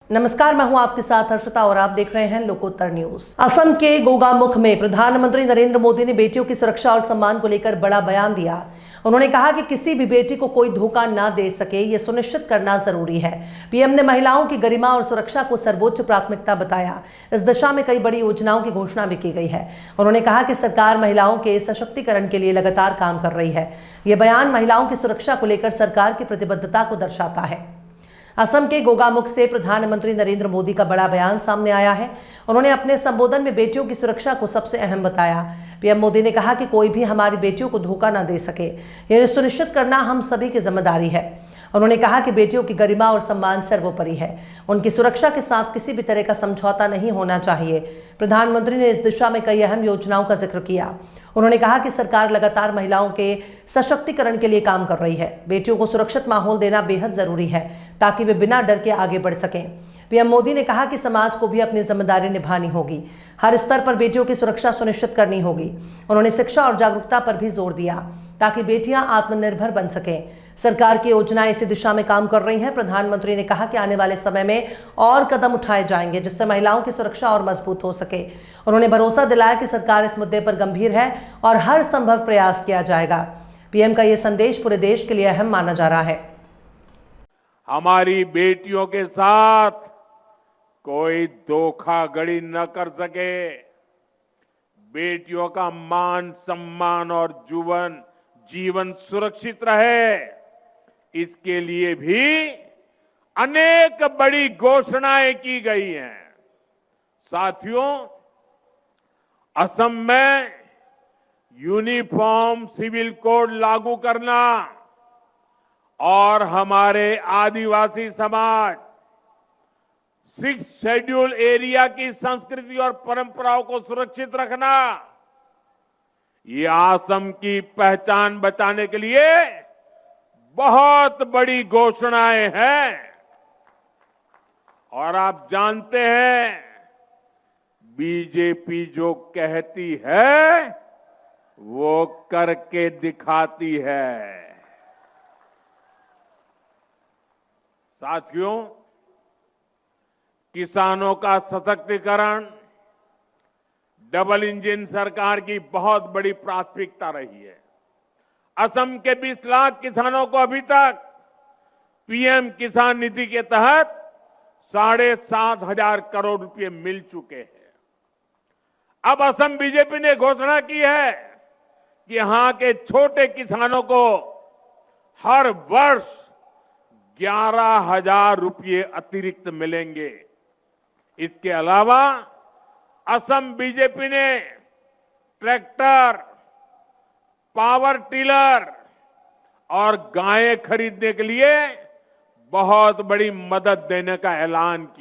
नमस्कार, मैं हूं आपके साथ हर्षिता और आप देख रहे हैं लोकोत्तर न्यूज। असम के गोगामुख में प्रधानमंत्री नरेंद्र मोदी ने बेटियों की सुरक्षा और सम्मान को लेकर बड़ा बयान दिया। उन्होंने कहा कि किसी भी बेटी को कोई धोखा ना दे सके, ये सुनिश्चित करना जरूरी है। पीएम ने महिलाओं की गरिमा और सुरक्षा को सर्वोच्च प्राथमिकता बताया। इस दिशा में कई बड़ी योजनाओं की घोषणा भी की गई है। उन्होंने कहा कि सरकार महिलाओं के सशक्तिकरण के लिए लगातार काम कर रही है। ये बयान महिलाओं की सुरक्षा को लेकर सरकार की प्रतिबद्धता को दर्शाता है। असम के गोगामुख से प्रधानमंत्री नरेंद्र मोदी का बड़ा बयान सामने आया है। उन्होंने अपने संबोधन में बेटियों की सुरक्षा को सबसे अहम बताया। पीएम मोदी ने कहा कि कोई भी हमारी बेटियों को धोखा न दे सके, यह सुनिश्चित करना हम सभी की जिम्मेदारी है। उन्होंने कहा कि बेटियों की गरिमा और सम्मान सर्वोपरि है। उनकी सुरक्षा के साथ किसी भी तरह का समझौता नहीं होना चाहिए। प्रधानमंत्री ने इस दिशा में कई अहम योजनाओं का जिक्र किया। उन्होंने कहा कि सरकार लगातार महिलाओं के सशक्तिकरण के लिए काम कर रही है। बेटियों को सुरक्षित माहौल देना बेहद जरूरी है ताकि वे बिना डर के आगे बढ़ सकें। पीएम मोदी ने कहा कि समाज को भी अपनी जिम्मेदारी निभानी होगी। हर स्तर पर बेटियों की सुरक्षा सुनिश्चित करनी होगी। उन्होंने शिक्षा और जागरूकता पर भी जोर दिया ताकि बेटियां आत्मनिर्भर बन सकें। सरकार की योजनाएं इसी दिशा में काम कर रही हैं। प्रधानमंत्री ने कहा कि आने वाले समय में और कदम उठाए जाएंगे जिससे महिलाओं की सुरक्षा और मजबूत हो सके। उन्होंने भरोसा दिलाया कि सरकार इस मुद्दे पर गंभीर है और हर संभव प्रयास किया जाएगा। पीएम का यह संदेश पूरे देश के लिए अहम माना जा रहा है। हमारी बेटियों के साथ कोई धोखाधड़ी न कर सके। बेटियों का मान सम्मान और जीवन सुरक्षित रहे, इसके लिए भी अनेक बड़ी घोषणाएं की गई हैं। साथियों, असम में यूनिफॉर्म सिविल कोड लागू करना और हमारे आदिवासी समाज 6 शेड्यूल एरिया की संस्कृति और परंपराओं को सुरक्षित रखना, ये असम की पहचान बचाने के लिए बहुत बड़ी घोषणाएं हैं। और आप जानते हैं, बीजेपी जो कहती है वो करके दिखाती है। साथियों, किसानों का सशक्तिकरण डबल इंजन सरकार की बहुत बड़ी प्राथमिकता रही है। असम के 20 लाख किसानों को अभी तक पीएम किसान निधि के तहत 7,500 करोड़ रुपए मिल चुके हैं। अब असम बीजेपी ने घोषणा की है कि यहां के छोटे किसानों को हर वर्ष 11,000 रुपये अतिरिक्त मिलेंगे। इसके अलावा असम बीजेपी ने ट्रैक्टर, पावर टिलर और गायें खरीदने के लिए बहुत बड़ी मदद देने का ऐलान किया।